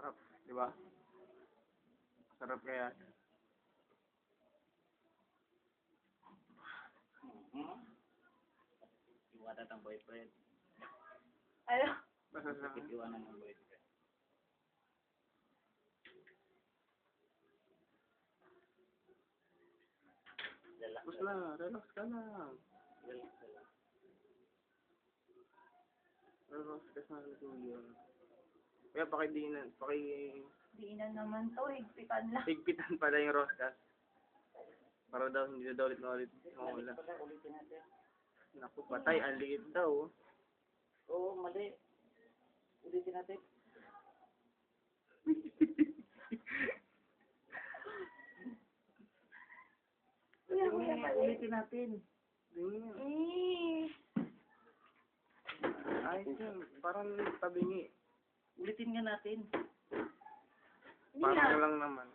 Sarap, di ba? Sarap kaya. Iwanan ang boyfriend. Ano? Basta sa Iwanan ang boyfriend. Tapos na, relax ka lang. Relax ka sa kuya. Kaya Diinan naman to, higpitan lang. higpitan pala yung roskas. Para daw hindi na daw ulit na ulit mawala. Ulitin natin. Naku, patay, ang liit daw. Oo, mali. Ulitin natin. Ulitin natin. Ganyan. Eh, Ayos yun, parang tabingi. Ulitin nga natin. Parang lang naman.